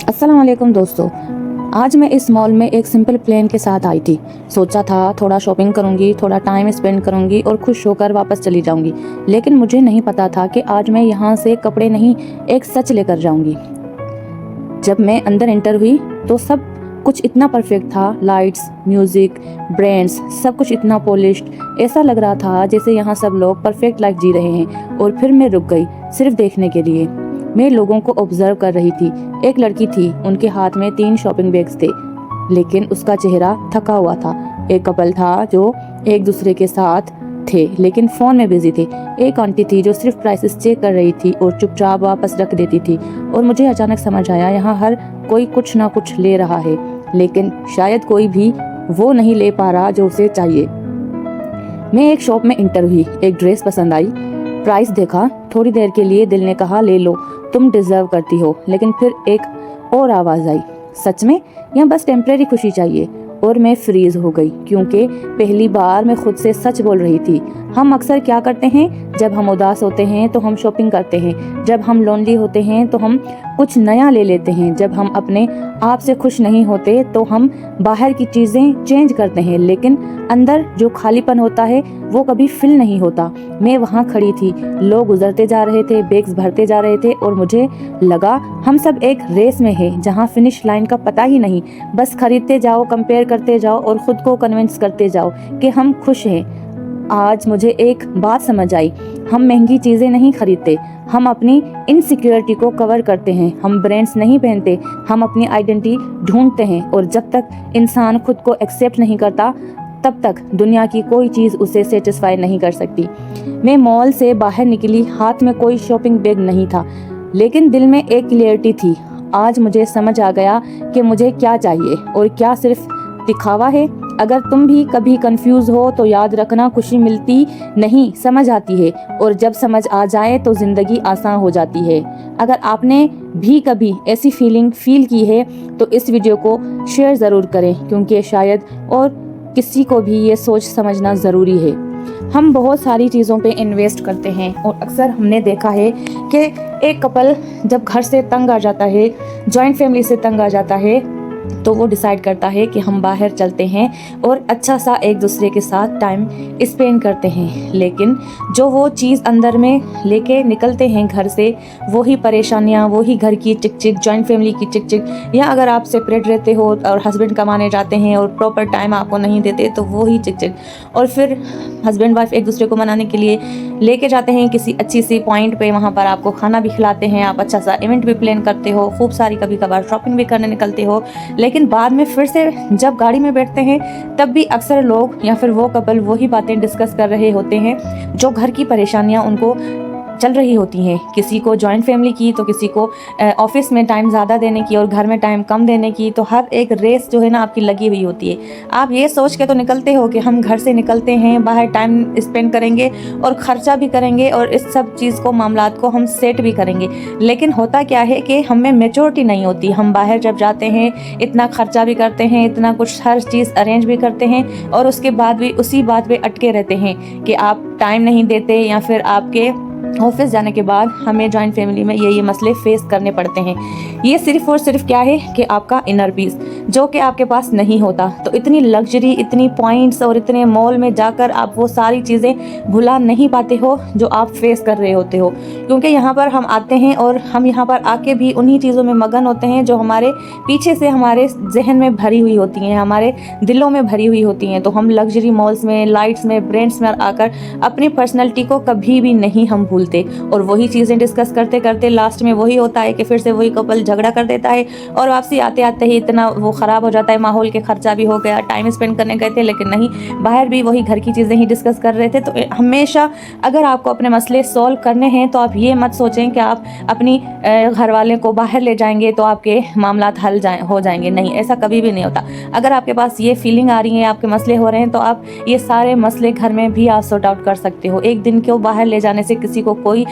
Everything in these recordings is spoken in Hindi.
अस्सलाम वालेकुम दोस्तों। आज मैं इस मॉल में एक सिंपल प्लान के साथ आई थी। सोचा था थोड़ा शॉपिंग करूंगी, थोड़ा टाइम स्पेंड करूंगी और खुश होकर वापस चली जाऊंगी। लेकिन मुझे नहीं पता था कि आज मैं यहाँ से कपड़े नहीं, एक सच लेकर जाऊंगी। जब मैं अंदर एंटर हुई तो सब कुछ इतना परफेक्ट था। लाइट्स, म्यूजिक, ब्रांड्स, सब कुछ इतना पॉलिश्ड। ऐसा लग रहा था जैसे यहाँ सब लोग परफेक्ट लाइफ जी रहे हैं। और फिर मैं रुक गई सिर्फ देखने के लिए। मैं लोगों को ऑब्जर्व कर रही थी। एक लड़की थी, उनके हाथ में 3 शॉपिंग बैग्स थे, लेकिन उसका चेहरा थका हुआ था। एक कपल था जो एक दूसरे के साथ थे लेकिन फ़ोन में बिजी थे। एक आंटी थी जो सिर्फ प्राइसेस चेक कर रही थी और चुपचाप वापस रख देती थी। और मुझे अचानक समझ आया, यहाँ हर कोई कुछ ना कुछ ले रहा है, लेकिन शायद कोई भी वो नहीं ले पा रहा जो उसे चाहिए। मैं एक शॉप में इंटर हुई, एक ड्रेस पसंद आई, प्राइस देखा, थोड़ी देर के लिए दिल ने कहा ले लो, तुम डिजर्व करती हो। लेकिन फिर एक और आवाज़ आई, सच में या बस टेम्परेरी खुशी चाहिए। और मैं फ्रीज हो गई, क्योंकि पहली बार मैं खुद से सच बोल रही थी। हम अक्सर क्या करते हैं, जब हम उदास होते हैं तो हम शॉपिंग करते हैं, जब हम लोनली होते हैं तो हम कुछ नया ले लेते हैं, जब हम अपने आप से खुश नहीं होते तो हम बाहर की चीज़ें चेंज करते हैं, लेकिन अंदर जो खालीपन होता है वो कभी फिल नहीं होता। मैं वहाँ खड़ी थी, लोग गुजरते जा रहे थे, बैग्स भरते जा रहे थे और मुझे लगा हम सब एक रेस में हैं जहाँ फिनिश लाइन का पता ही नहीं। बस खरीदते जाओ, कंपेयर करते जाओ और खुद को कन्विंस करते जाओ कि हम खुश हैं। आज मुझे एक बात समझ आई, हम महंगी चीज़ें नहीं खरीदते, हम अपनी इनसिक्योरिटी को कवर करते हैं। हम ब्रांड्स नहीं पहनते, हम अपनी आइडेंटिटी ढूंढते हैं। और जब तक इंसान खुद को एक्सेप्ट नहीं करता तब तक दुनिया की कोई चीज़ उसे सेटिस्फाई नहीं कर सकती। मैं मॉल से बाहर निकली, हाथ में कोई शॉपिंग बैग नहीं था, लेकिन दिल में एक क्लियरिटी थी। आज मुझे समझ आ गया कि मुझे क्या चाहिए और क्या सिर्फ दिखावा है। अगर तुम भी कभी कंफ्यूज हो तो याद रखना, खुशी मिलती नहीं, समझ आती है। और जब समझ आ जाए तो ज़िंदगी आसान हो जाती है। अगर आपने भी कभी ऐसी फीलिंग फील की है तो इस वीडियो को शेयर ज़रूर करें, क्योंकि शायद और किसी को भी ये सोच समझना ज़रूरी है। हम बहुत सारी चीज़ों पे इन्वेस्ट करते हैं और अक्सर हमने देखा है कि एक कपल जब घर से तंग आ जाता है, जॉइंट फैमिली से तंग आ जाता है, तो वो डिसाइड करता है कि हम बाहर चलते हैं और अच्छा सा एक दूसरे के साथ टाइम स्पेंड करते हैं। लेकिन जो वो चीज़ अंदर में लेके निकलते हैं घर से, वही परेशानियाँ, वही घर की चिक-चिक, जॉइंट फैमिली की चिक-चिक, या अगर आप सेपरेट रहते हो और हस्बैंड कमाने जाते हैं और प्रॉपर टाइम आपको नहीं देते तो वही चिक-चिक। और फिर हस्बैंड वाइफ एक दूसरे को मनाने के लिए लेके जाते हैं किसी अच्छी सी पॉइंट पे, वहाँ पर आपको खाना भी खिलाते हैं, आप अच्छा सा इवेंट भी प्लान करते हो, खूब सारी कभी कभार शॉपिंग भी करने निकलते हो। लेकिन बाद में फिर से जब गाड़ी में बैठते हैं तब भी अक्सर लोग या फिर वो कपल वही बातें डिस्कस कर रहे होते हैं जो घर की परेशानियां उनको चल रही होती हैं। किसी को जॉइंट फैमिली की, तो किसी को ऑफिस में टाइम ज़्यादा देने की और घर में टाइम कम देने की। तो हर एक रेस जो है ना आपकी लगी हुई होती है। आप ये सोच के तो निकलते हो कि हम घर से निकलते हैं, बाहर टाइम स्पेंड करेंगे और ख़र्चा भी करेंगे और इस सब चीज़ को, मामलात को हम सेट भी करेंगे। लेकिन होता क्या है कि हमें मैच्योरिटी नहीं होती। हम बाहर जब जाते हैं इतना खर्चा भी करते हैं, इतना कुछ हर चीज़ अरेंज भी करते हैं और उसके बाद भी उसी बात पे अटके रहते हैं कि आप टाइम नहीं देते, या फिर आपके ऑफिस जाने के बाद हमें जॉइंट फैमिली में ये मसले फेस करने पड़ते हैं। ये सिर्फ और सिर्फ क्या है कि आपका इनर पीस जो कि आपके पास नहीं होता। तो इतनी लग्जरी, इतनी पॉइंट्स और इतने मॉल में जाकर आप वो सारी चीज़ें भुला नहीं पाते हो जो आप फेस कर रहे होते हो, क्योंकि यहाँ पर हम आते हैं और हम यहाँ पर आके भी उन्हीं चीज़ों में मगन होते हैं जो हमारे पीछे से हमारे जहन में भरी हुई होती हैं, हमारे दिलों में भरी हुई होती हैं। तो हम लग्जरी मॉल्स में, लाइट्स में, ब्रांड्स में आकर अपनी पर्सनैलिटी को कभी भी नहीं हम भूलते। और वही चीज़ें डिस्कस करते करते लास्ट में वही होता है कि फिर से वही कपल झगड़ा कर देता है और वापसी आते आते ही इतना वो ख़राब हो जाता है माहौल, के खर्चा भी हो गया, टाइम स्पेंड करने गए थे लेकिन नहीं, बाहर भी वही घर की चीज़ें ही डिस्कस कर रहे थे। तो हमेशा अगर आपको अपने मसले सॉल्व करने हैं तो आप ये मत सोचें कि आप अपनी घर वाले को बाहर ले जाएंगे तो आपके मामलात हल हो जाएंगे। नहीं, ऐसा कभी भी नहीं होता। अगर आपके पास ये फीलिंग आ रही है, आपके मसले हो रहे हैं, तो आप ये सारे मसले घर में भी आप सॉर्ट आउट कर सकते हो। एक दिन को बाहर ले जाने से किसी को कोई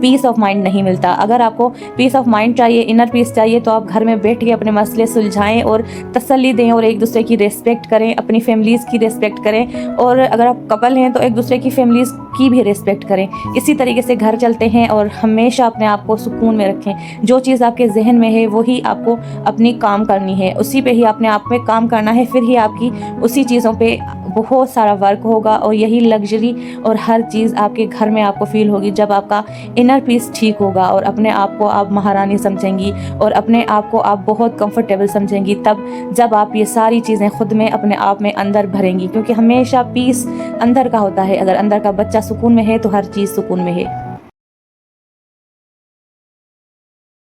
पीस ऑफ माइंड नहीं मिलता। अगर आपको पीस ऑफ माइंड चाहिए, इनर पीस चाहिए, तो आप घर में बैठ के अपने मसले सुलझाएं और तसल्ली दें और एक दूसरे की रेस्पेक्ट करें, अपनी फैमिलीज़ की रेस्पेक्ट करें। और अगर आप कपल हैं तो एक दूसरे की फैमिलीज़ आपकी भी रिस्पेक्ट करें। इसी तरीके से घर चलते हैं और हमेशा अपने आप को सुकून में रखें। जो चीज़ आपके जहन में है वही आपको अपनी काम करनी है, उसी पे ही अपने आप में काम करना है, फिर ही आपकी उसी चीज़ों पे बहुत सारा वर्क होगा और यही लग्जरी और हर चीज़ आपके घर में आपको फील होगी जब आपका इनर पीस ठीक होगा और अपने आप को आप महारानी समझेंगी और अपने आप को आप बहुत कंफर्टेबल समझेंगी, तब जब आप ये सारी चीज़ें खुद में अपने आप में अंदर भरेंगी, क्योंकि हमेशा पीस अंदर का होता है। अगर अंदर का बच्चा सुकून में है तो हर चीज़ सुकून में है।